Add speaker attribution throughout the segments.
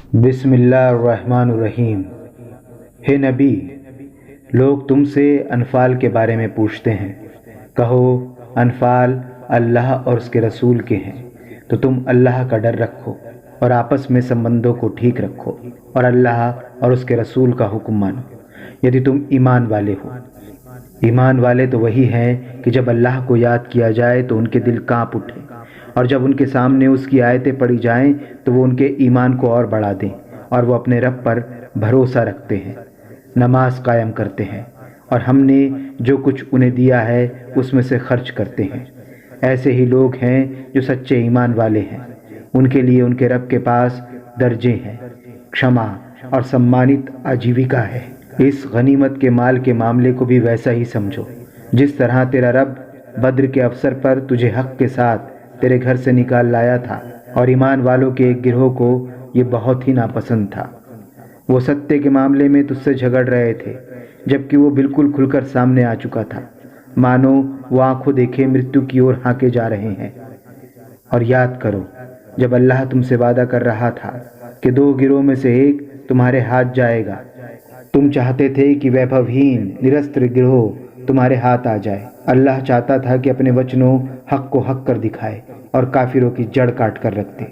Speaker 1: बिस्मिल्लाहिर्रहमानिर्रहीम। हे नबी, लोग तुमसे अनफ़ाल के बारे में पूछते हैं। कहो, अनफ़ाल अल्लाह और उसके रसूल के हैं, तो तुम अल्लाह का डर रखो और आपस में संबंधों को ठीक रखो और अल्लाह और उसके रसूल का हुक्म मानो, यदि तुम ईमान वाले हो। ईमान वाले तो वही हैं कि जब अल्लाह को याद किया जाए तो उनके दिल कांप उठे, और जब उनके सामने उसकी आयतें पढ़ी जाएं तो वो उनके ईमान को और बढ़ा दें, और वो अपने रब पर भरोसा रखते हैं, नमाज कायम करते हैं, और हमने जो कुछ उन्हें दिया है उसमें से खर्च करते हैं। ऐसे ही लोग हैं जो सच्चे ईमान वाले हैं। उनके लिए उनके रब के पास दर्जे हैं, क्षमा और सम्मानित आजीविका है। इस गनीमत के माल के मामले को भी वैसा ही समझो जिस तरह तेरा रब बद्र के अवसर पर तुझे हक के साथ तेरे घर से निकाल लाया था, और ईमान वालों के एक गिरोह को ये बहुत ही नापसंद था। वो सत्य के मामले में तुझसे झगड़ रहे थे, जबकि वो बिल्कुल खुलकर सामने आ चुका था, मानो वो आंखों देखे मृत्यु की ओर हाँके जा रहे हैं। और याद करो, जब अल्लाह तुमसे वादा कर रहा था कि दो गिरोह में से एक तुम्हारे हाथ जाएगा, तुम चाहते थे कि वैभवहीन निरस्त्र गिरोह तुम्हारे हाथ आ जाए। अल्लाह चाहता था कि अपने वचनों हक को हक कर दिखाए और काफिरों की जड़ काट कर रख दे,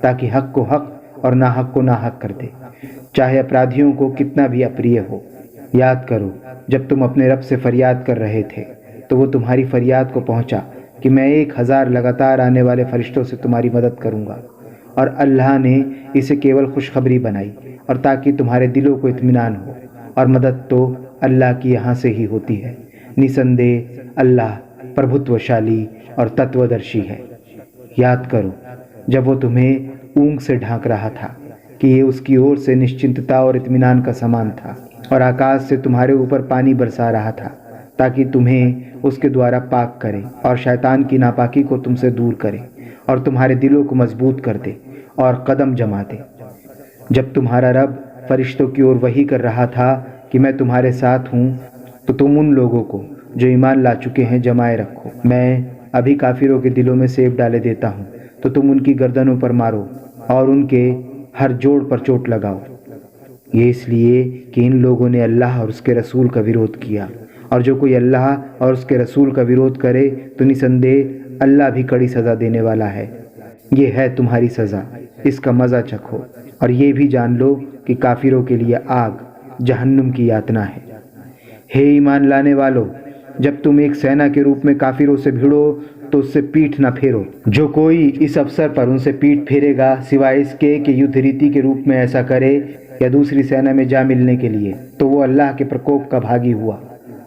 Speaker 1: ताकि हक को हक और ना हक को ना हक कर दे, चाहे अपराधियों को कितना भी अप्रिय हो। याद करो, जब तुम अपने रब से फरियाद कर रहे थे तो वो तुम्हारी फरियाद को पहुंचा कि मैं 1000 लगातार आने वाले फरिश्तों से तुम्हारी मदद करूंगा, और अल्लाह ने इसे केवल खुशखबरी बनाई, और ताकि तुम्हारे दिलों को इत्मीनान हो, और मदद तो अल्लाह की यहाँ से ही होती है। निसंदेह अल्लाह प्रभुत्वशाली और तत्वदर्शी है। याद करो, जब वो तुम्हें ऊँग से ढांक रहा था कि ये उसकी ओर से निश्चिंतता और इत्मीनान का सामान था, और आकाश से तुम्हारे ऊपर पानी बरसा रहा था ताकि तुम्हें उसके द्वारा पाक करे और शैतान की नापाकी को तुमसे दूर करे और तुम्हारे दिलों को मजबूत कर दे और कदम जमा दे। जब तुम्हारा रब फरिश्तों की ओर वही कर रहा था कि मैं तुम्हारे साथ हूँ, तो तुम उन लोगों को जो ईमान ला चुके हैं जमाए रखो। मैं अभी काफिरों के दिलों में सेब डाले देता हूँ, तो तुम उनकी गर्दनों पर मारो और उनके हर जोड़ पर चोट लगाओ। ये इसलिए कि इन लोगों ने अल्लाह और उसके रसूल का विरोध किया, और जो कोई अल्लाह और उसके रसूल का विरोध करे तो निसंदेह अल्लाह भी कड़ी सज़ा देने वाला है। ये है तुम्हारी सज़ा, इसका मज़ा चखो, और ये भी जान लो कि काफिरों के लिए आग जहन्नुम की यातना है। हे ईमान लाने वालों, जब तुम एक सेना के रूप में काफिरों से भिड़ो तो उससे पीठ न फेरो। जो कोई इस अवसर पर उनसे पीठ फेरेगा सिवाय इसके कि युद्ध रीति के रूप में ऐसा करे या दूसरी सेना में जा मिलने के लिए, तो वो अल्लाह के प्रकोप का भागी हुआ।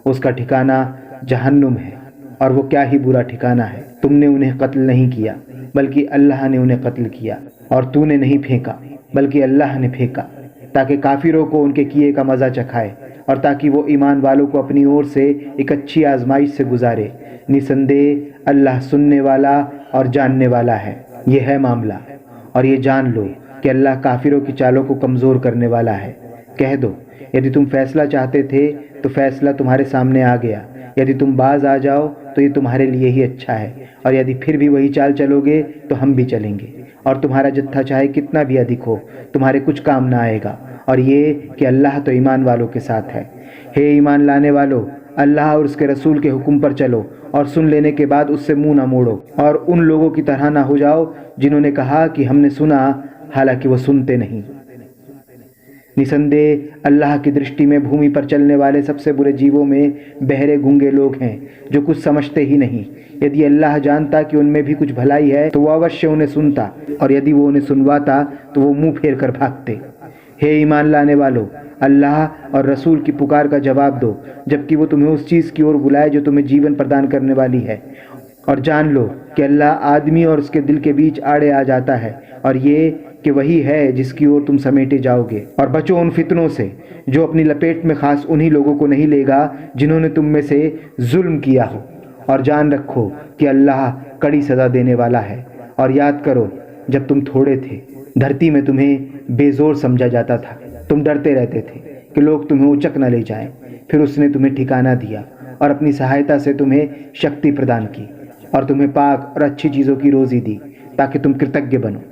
Speaker 1: उसका ठिकाना जहन्नुम है, और वो क्या ही बुरा ठिकाना है। तुमने उन्हें कत्ल नहीं किया, बल्कि अल्लाह ने उन्हें कत्ल किया, और तूने नहीं फेंका, बल्कि अल्लाह ने फेंका, ताकि काफिरों को उनके किए का मज़ा चखाए, और ताकि वो ईमान वालों को अपनी ओर से एक अच्छी आजमाइश से गुजारे। निसंदेह अल्लाह सुनने वाला और जानने वाला है। ये है मामला, और ये जान लो कि अल्लाह काफिरों की चालों को कमज़ोर करने वाला है। कह दो, यदि तुम फैसला चाहते थे तो फैसला तुम्हारे सामने आ गया। यदि तुम बाज आ जाओ तो ये तुम्हारे लिए ही अच्छा है, और यदि फिर भी वही चाल चलोगे तो हम भी चलेंगे, और तुम्हारा जत्था चाहे कितना भी अधिक हो तुम्हारे कुछ काम ना आएगा। और ये कि अल्लाह तो ईमान वालों के साथ है। हे ईमान लाने वालों, अल्लाह और उसके रसूल के हुक्म पर चलो, और सुन लेने के बाद उससे मुंह ना मोड़ो, और उन लोगों की तरह ना हो जाओ जिन्होंने कहा कि हमने सुना, हालांकि वो सुनते नहीं। निसंदेह अल्लाह की दृष्टि में भूमि पर चलने वाले सबसे बुरे जीवों में बहरे गूंगे लोग हैं जो कुछ समझते ही नहीं। यदि अल्लाह जानता कि उनमें भी कुछ भलाई है तो वो अवश्य उन्हें सुनता, और यदि वो उन्हें सुनवाता तो वो मुंह फेर कर भागते। हे ईमान लाने वालों, अल्लाह और रसूल की पुकार का जवाब दो जबकि वो तुम्हें उस चीज़ की ओर बुलाए जो तुम्हें जीवन प्रदान करने वाली है, और जान लो कि अल्लाह आदमी और उसके दिल के बीच आड़े आ जाता है, और ये कि वही है जिसकी ओर तुम समेटे जाओगे। और बचो उन फितनों से जो अपनी लपेट में खास उन्हीं लोगों को नहीं लेगा जिन्होंने तुम में से जुल्म किया हो, और जान रखो कि अल्लाह कड़ी सज़ा देने वाला है। और याद करो, जब तुम थोड़े थे धरती में तुम्हें बेजोर समझा जाता था, तुम डरते रहते थे कि लोग तुम्हें उचक न ले जाएं। फिर उसने तुम्हें ठिकाना दिया और अपनी सहायता से तुम्हें शक्ति प्रदान की, और तुम्हें पाक और अच्छी चीज़ों की रोज़ी दी ताकि तुम कृतज्ञ बनो।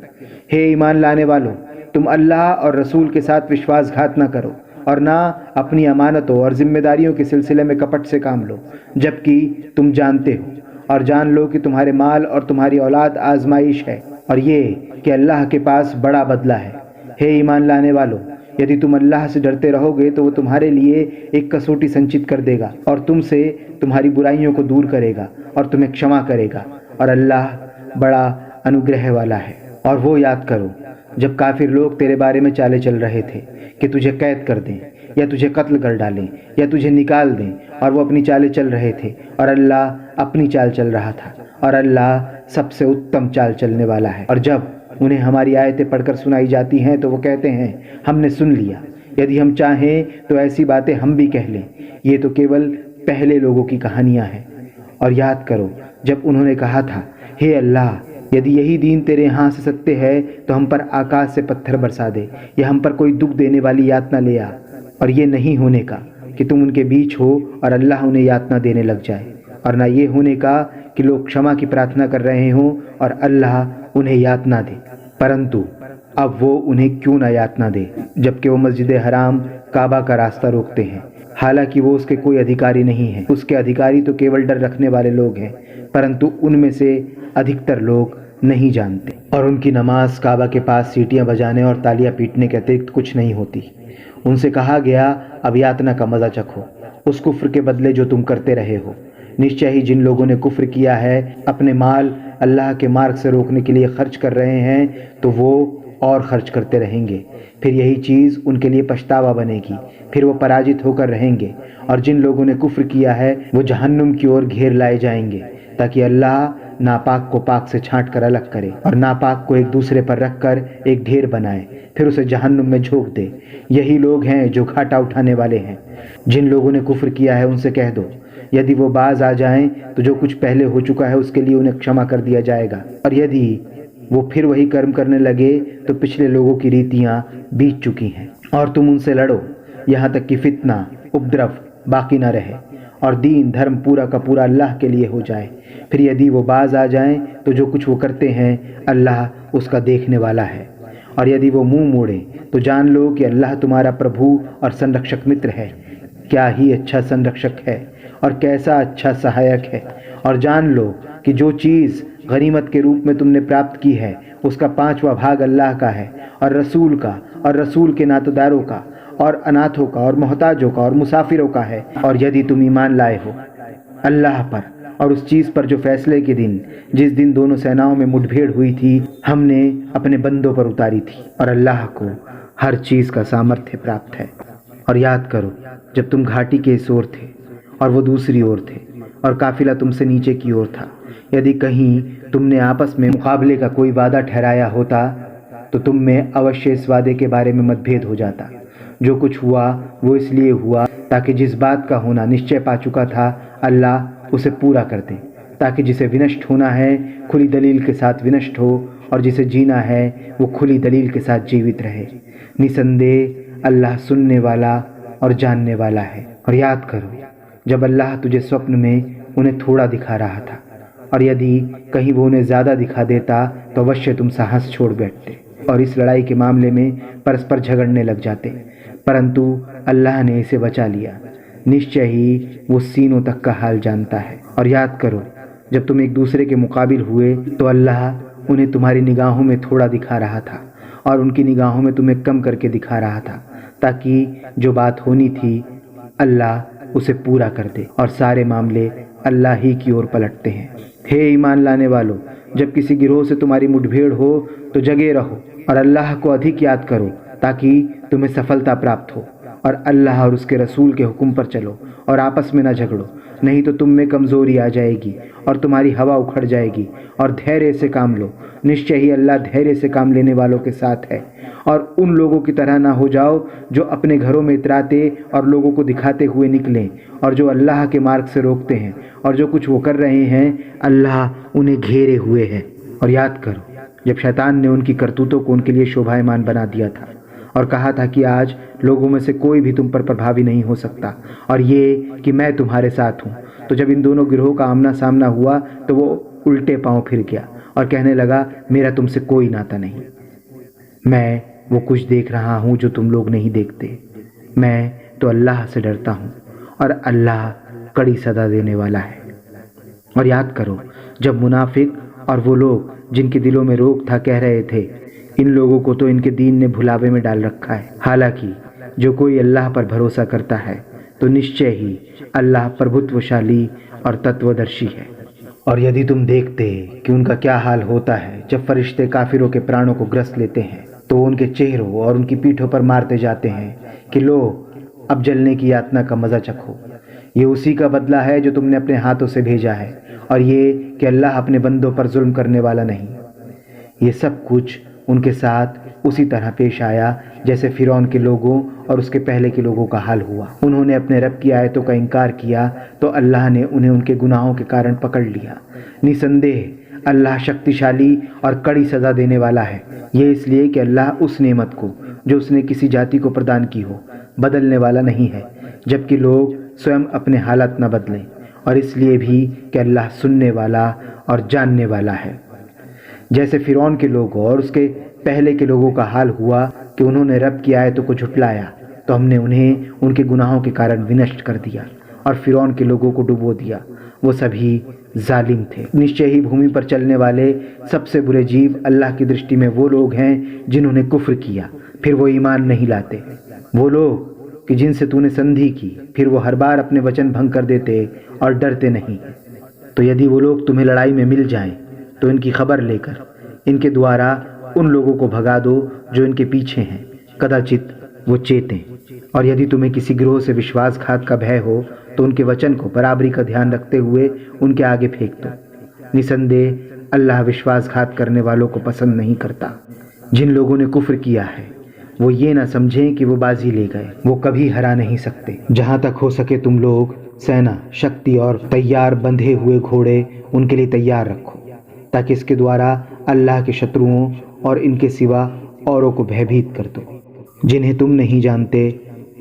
Speaker 1: हे ईमान लाने वालों, तुम अल्लाह और रसूल के साथ विश्वासघात न करो और ना अपनी अमानतों और जिम्मेदारियों के सिलसिले में कपट से काम लो, जबकि तुम जानते हो और जान लो कि तुम्हारे माल और तुम्हारी औलाद आजमाइश है, और ये कि अल्लाह के पास बड़ा बदला है। हे ईमान लाने वालों, यदि तुम अल्लाह से डरते रहोगे तो वो तुम्हारे लिए एक कसौटी संचित कर देगा और तुमसे तुम्हारी बुराइयों को दूर करेगा और तुम्हें क्षमा करेगा, और अल्लाह बड़ा अनुग्रह वाला है। और वो याद करो जब काफिर लोग तेरे बारे में चाले चल रहे थे कि तुझे कैद कर दें या तुझे कत्ल कर डालें या तुझे निकाल दें, और वो अपनी चालें चल रहे थे और अल्लाह अपनी चाल चल रहा था, और अल्लाह सबसे उत्तम चाल चलने वाला है। और जब उन्हें हमारी आयतें पढ़कर सुनाई जाती हैं तो वो कहते हैं हमने सुन लिया, यदि हम चाहें तो ऐसी बातें हम भी कह लें। ये तो केवल पहले लोगों की कहानियां हैं। और याद करो जब उन्होंने कहा था, हे अल्लाह, यदि यही दीन तेरे यहाँ से सत्य है तो हम पर आकाश से पत्थर बरसा दे या हम पर कोई दुख देने वाली यातना ले आ। और ये नहीं होने का कि तुम उनके बीच हो और अल्लाह उन्हें यातना देने लग जाए, और ना ये होने का कि लोग क्षमा की प्रार्थना कर रहे हों और अल्लाह उन्हें यातना दे, परंतु अब वो उन्हें क्यों ना यातना दे जबकि वो मस्जिद हराम काबा का रास्ता रोकते हैं, हालांकि वो उसके कोई अधिकारी नहीं है। उसके अधिकारी तो केवल डर रखने वाले लोग हैं, परंतु उनमें से अधिकतर लोग नहीं जानते। और उनकी नमाज काबा के पास सीटियां बजाने और तालियां पीटने के अतिरिक्त कुछ नहीं होती। उनसे कहा गया, अब यातना का मजा चखो उस कुफ्र के बदले जो तुम करते रहे हो। निश्चय ही जिन लोगों ने कुफ्र किया है, अपने माल अल्लाह के मार्ग से रोकने के लिए खर्च कर रहे हैं, तो वो और खर्च करते रहेंगे, फिर यही चीज़ उनके लिए पछतावा बनेगी, फिर वो पराजित होकर रहेंगे। और जिन लोगों ने कुफ्र किया है वो जहन्नुम की ओर घेर लाए जाएंगे, ताकि अल्लाह नापाक को पाक से छांट कर अलग करे और नापाक को एक दूसरे पर रखकर एक ढेर बनाए, फिर उसे जहन्नुम में झोंक दे। यही लोग हैं जो घाटा उठाने वाले हैं। जिन लोगों ने कुफ्र किया है उनसे कह दो, यदि वो बाज आ जाएं तो जो कुछ पहले हो चुका है उसके लिए उन्हें क्षमा कर दिया जाएगा, और यदि वो फिर वही कर्म करने लगे तो पिछले लोगों की रीतियां बीत चुकी हैं। और तुम उनसे लड़ो यहाँ तक कि फितना उपद्रव बाकी न रहे और दीन धर्म पूरा का पूरा अल्लाह के लिए हो जाए। फिर यदि वो बाज आ जाएं तो जो कुछ वो करते हैं अल्लाह उसका देखने वाला है, और यदि वो मुंह मोड़े तो जान लो कि अल्लाह तुम्हारा प्रभु और संरक्षक मित्र है। क्या ही अच्छा संरक्षक है और कैसा अच्छा सहायक है। और जान लो कि जो चीज़ गनीमत के रूप में तुमने प्राप्त की है उसका 5वां भाग अल्लाह का है, और रसूल का, और रसूल के नातेदारों का, और अनाथों का, और मोहताजों का, और मुसाफिरों का है। और यदि तुम ईमान लाए हो अल्लाह पर और उस चीज़ पर जो फैसले के दिन, जिस दिन दोनों सेनाओं में मुठभेड़ हुई थी, हमने अपने बंदों पर उतारी थी, और अल्लाह को हर चीज़ का सामर्थ्य प्राप्त है। और याद करो जब तुम घाटी के इस ओर थे और वो दूसरी ओर थे और काफिला तुमसे नीचे की ओर था, यदि कहीं तुमने आपस में मुकाबले का कोई वादा ठहराया होता तो तुम में अवश्य इस वादे के बारे में मतभेद हो जाता। जो कुछ हुआ वो इसलिए हुआ ताकि जिस बात का होना निश्चय पा चुका था अल्लाह उसे पूरा कर दे, ताकि जिसे विनष्ट होना है खुली दलील के साथ विनष्ट हो और जिसे जीना है वो खुली दलील के साथ जीवित रहे। निसंदेह अल्लाह सुनने वाला और जानने वाला है। और याद करो जब अल्लाह तुझे स्वप्न में उन्हें थोड़ा दिखा रहा था, और यदि कहीं वो उन्हें ज़्यादा दिखा देता तो अवश्य तुम साहस छोड़ बैठते और इस लड़ाई के मामले में परस्पर झगड़ने लग जाते, परंतु अल्लाह ने इसे बचा लिया। निश्चय ही वो सीनों तक का हाल जानता है। और याद करो जब तुम एक दूसरे के मुकाबिल हुए तो अल्लाह उन्हें तुम्हारी निगाहों में थोड़ा दिखा रहा था और उनकी निगाहों में तुम्हें कम करके दिखा रहा था, ताकि जो बात होनी थी अल्लाह उसे पूरा कर दे। और सारे मामले अल्लाह ही की ओर पलटते हैं। हे ईमान लाने वालों, जब किसी गिरोह से तुम्हारी मुठभेड़ हो तो जगे रहो और अल्लाह को अधिक याद करो ताकि तुम्हें सफलता प्राप्त हो, और अल्लाह और उसके रसूल के हुक्म पर चलो और आपस में न झगड़ो, नहीं तो तुम में कमज़ोरी आ जाएगी और तुम्हारी हवा उखड़ जाएगी। और धैर्य से काम लो, निश्चय ही अल्लाह धैर्य से काम लेने वालों के साथ है। और उन लोगों की तरह ना हो जाओ जो अपने घरों में इतराते और लोगों को दिखाते हुए निकलें और जो अल्लाह के मार्ग से रोकते हैं, और जो कुछ वो कर रहे हैं अल्लाह उन्हें घेरे हुए है। और याद करो जब शैतान ने उनकी करतूतों को उनके लिए शोभायमान बना दिया था और कहा था कि आज लोगों में से कोई भी तुम पर प्रभावी नहीं हो सकता, और ये कि मैं तुम्हारे साथ हूँ। तो जब इन दोनों गिरोहों का आमना सामना हुआ तो वो उल्टे पांव फिर गया और कहने लगा, मेरा तुमसे कोई नाता नहीं, मैं वो कुछ देख रहा हूँ जो तुम लोग नहीं देखते। मैं तो अल्लाह से डरता हूँ और अल्लाह कड़ी सज़ा देने वाला है। और याद करो, जब मुनाफिक और वो लोग जिनके दिलों में रोग था कह रहे थे, इन लोगों को तो इनके दीन ने भुलावे में डाल रखा है। हालांकि जो कोई अल्लाह पर भरोसा करता है तो निश्चय ही अल्लाह प्रभुत्वशाली और तत्वदर्शी है। और यदि तुम देखते कि उनका क्या हाल होता है जब फरिश्ते काफिरों के प्राणों को ग्रस लेते हैं, तो उनके चेहरों और उनकी पीठों पर मारते जाते हैं कि लो अब जलने की यातना का मजा चखो। ये उसी का बदला है जो तुमने अपने हाथों से भेजा है, और ये कि अल्लाह अपने बंदों पर जुल्म करने वाला नहीं। ये सब कुछ उनके साथ उसी तरह पेश आया जैसे फिरौन के लोगों और उसके पहले के लोगों का हाल हुआ। उन्होंने अपने रब की आयतों का इनकार किया तो अल्लाह ने उन्हें उनके गुनाहों के कारण पकड़ लिया। निसंदेह अल्लाह शक्तिशाली और कड़ी सज़ा देने वाला है। ये इसलिए कि अल्लाह उस नेमत को जो उसने किसी जाति को प्रदान की हो बदलने वाला नहीं है, जबकि लोग स्वयं अपने हालात न बदलें, और इसलिए भी कि अल्लाह सुनने वाला और जानने वाला है। जैसे फिरौन के लोगों और उसके पहले के लोगों का हाल हुआ कि उन्होंने रब की आयतों को झुटलाया तो हमने उन्हें उनके गुनाहों के कारण विनष्ट कर दिया और फिरौन के लोगों को डुबो दिया। वो सभी जालिम थे। निश्चय ही भूमि पर चलने वाले सबसे बुरे जीव अल्लाह की दृष्टि में वो लोग हैं जिन्होंने कुफ्र किया फिर वो ईमान नहीं लाते। वो लोग कि जिनसे तूने संधि की फिर वो हर बार अपने वचन भंग कर देते और डरते नहीं। तो यदि वो लोग तुम्हें लड़ाई में मिल जाएं तो इनकी खबर लेकर इनके द्वारा उन लोगों को भगा दो जो इनके पीछे हैं, कदाचित वो चेतें। और यदि तुम्हें किसी गिरोह से विश्वासघात का भय हो तो उनके वचन को बराबरी का ध्यान रखते हुए उनके आगे फेंक दो। निसंदेह अल्लाह विश्वासघात करने वालों को पसंद नहीं करता। जिन लोगों ने कुफ्र किया है वो ये ना समझें कि वो बाजी ले गए, वो कभी हरा नहीं सकते। जहाँ तक हो सके तुम लोग सेना, शक्ति और तैयार बंधे हुए घोड़े उनके लिए तैयार रखो, ताकि इसके द्वारा अल्लाह के शत्रुओं और इनके सिवा औरों को भयभीत कर दो। जिन्हें तुम नहीं जानते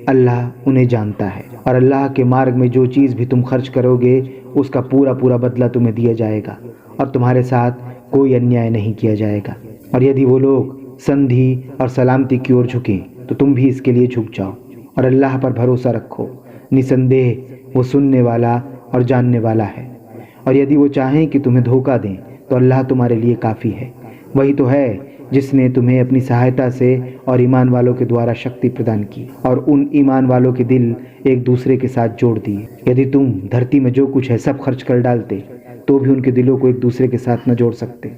Speaker 1: अल्लाह उन्हें जानता है, और अल्लाह के मार्ग में जो चीज़ भी तुम खर्च करोगे उसका पूरा पूरा बदला तुम्हें दिया जाएगा, और तुम्हारे साथ कोई अन्याय नहीं किया जाएगा। और यदि वो लोग संधि और सलामती की ओर झुकें तो तुम भी इसके लिए झुक जाओ और अल्लाह पर भरोसा रखो। निसंदेह वो सुनने वाला और जानने वाला है। और यदि वो चाहें कि तुम्हें धोखा दें तो अल्लाह तुम्हारे लिए काफ़ी है। वही तो है जिसने तुम्हें अपनी सहायता से और ईमान वालों के द्वारा शक्ति प्रदान की और उन ईमान वालों के दिल एक दूसरे के साथ जोड़ दिए। यदि तुम धरती में जो कुछ है सब खर्च कर डालते तो भी उनके दिलों को एक दूसरे के साथ न जोड़ सकते,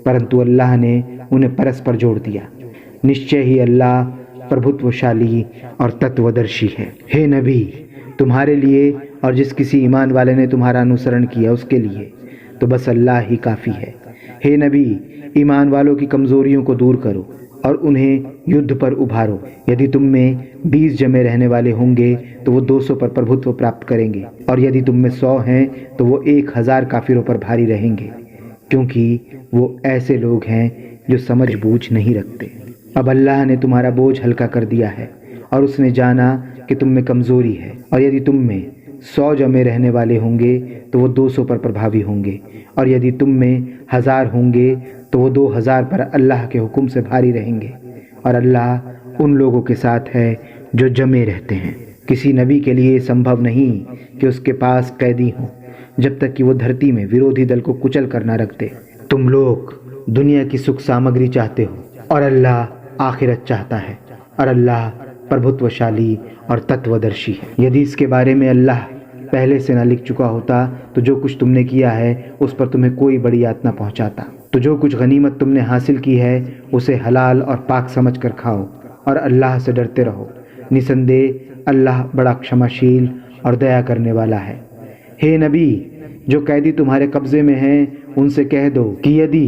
Speaker 1: परंतु अल्लाह ने उन्हें परस्पर जोड़ दिया। निश्चय ही अल्लाह प्रभुत्वशाली और तत्वदर्शी है। हे नबी, तुम्हारे लिए और जिस किसी ईमान वाले ने तुम्हारा अनुसरण किया उसके लिए तो बस अल्लाह ही काफ़ी है। हे नबी, ईमान वालों की कमज़ोरियों को दूर करो और उन्हें युद्ध पर उभारो। यदि तुम में 20 जमे रहने वाले होंगे तो वो 200 पर प्रभुत्व प्राप्त करेंगे, और यदि तुम में 100 हैं तो वो 1000 काफिरों पर भारी रहेंगे, क्योंकि वो ऐसे लोग हैं जो समझ बूझ नहीं रखते। अब अल्लाह ने तुम्हारा बोझ हल्का कर दिया है और उसने जाना कि तुम में कमज़ोरी है, और यदि तुम में 100 जमे रहने वाले होंगे तो वो 200 पर प्रभावी होंगे, और यदि तुम में 1000 होंगे तो वो 2000 पर अल्लाह के हुक्म से भारी रहेंगे। और अल्लाह उन लोगों के साथ है जो जमे रहते हैं। किसी नबी के लिए संभव नहीं कि उसके पास कैदी हों जब तक कि वो धरती में विरोधी दल को कुचल कर न रख दे। तुम लोग दुनिया की सुख सामग्री चाहते हो और अल्लाह आखिरत चाहता है, और अल्लाह प्रभुत्वशाली और तत्वदर्शी है। यदि इसके बारे में अल्लाह पहले से न लिख चुका होता तो जो कुछ तुमने किया है उस पर तुम्हें कोई बड़ी यातना पहुंचाता। तो जो कुछ गनीमत तुमने हासिल की है उसे हलाल और पाक समझ कर खाओ और अल्लाह से डरते रहो। निसंदेह अल्लाह बड़ा क्षमाशील और दया करने वाला है। हे नबी, जो कैदी तुम्हारे कब्जे में हैं उनसे कह दो कि यदि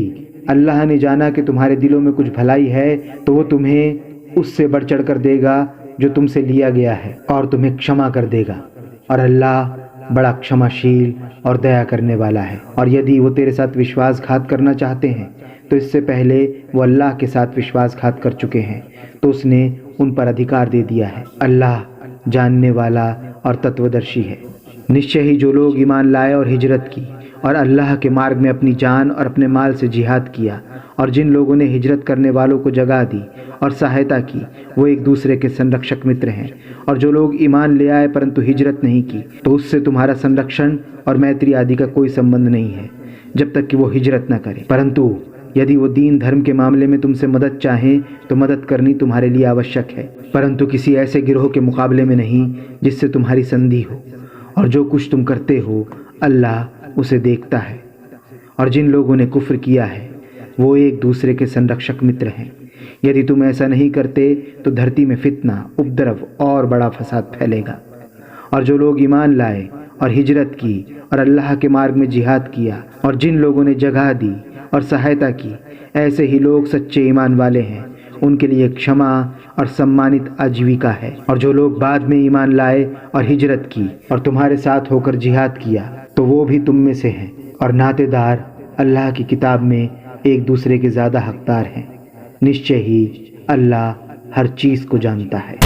Speaker 1: अल्लाह ने जाना कि तुम्हारे दिलों में कुछ भलाई है तो वो तुम्हें उससे बढ़ चढ़ कर देगा जो तुमसे लिया गया है और तुम्हें क्षमा कर देगा, और अल्लाह बड़ा क्षमाशील और दया करने वाला है। और यदि वो तेरे साथ विश्वासघात करना चाहते हैं तो इससे पहले वो अल्लाह के साथ विश्वासघात कर चुके हैं, तो उसने उन पर अधिकार दे दिया है। अल्लाह जानने वाला और तत्वदर्शी है। निश्चय ही जो लोग ईमान लाए और हिजरत की और अल्लाह के मार्ग में अपनी जान और अपने माल से जिहाद किया, और जिन लोगों ने हिजरत करने वालों को जगह दी और सहायता की, वो एक दूसरे के संरक्षक मित्र हैं। और जो लोग ईमान ले आए परंतु हिजरत नहीं की, तो उससे तुम्हारा संरक्षण और मैत्री आदि का कोई संबंध नहीं है जब तक कि वो हिजरत न करे। परंतु यदि वो दीन धर्म के मामले में तुमसे मदद चाहें तो मदद करनी तुम्हारे लिए आवश्यक है, परंतु किसी ऐसे गिरोह के मुकाबले में नहीं जिससे तुम्हारी संधि हो। और जो कुछ तुम करते हो अल्लाह उसे देखता है। और जिन लोगों ने कुफ्र किया है वो एक दूसरे के संरक्षक मित्र हैं। यदि तुम ऐसा नहीं करते तो धरती में फितना, उपद्रव और बड़ा फसाद फैलेगा। और जो लोग ईमान लाए और हिजरत की और अल्लाह के मार्ग में जिहाद किया, और जिन लोगों ने जगह दी और सहायता की, ऐसे ही लोग सच्चे ईमान वाले हैं। उनके लिए क्षमा और सम्मानित आजीविका है। और जो लोग बाद में ईमान लाए और हिजरत की और तुम्हारे साथ होकर जिहाद किया, तो वो भी तुम में से हैं। और नातेदार अल्लाह की किताब में एक दूसरे के ज़्यादा हकदार हैं। निश्चय ही अल्लाह हर चीज़ को जानता है।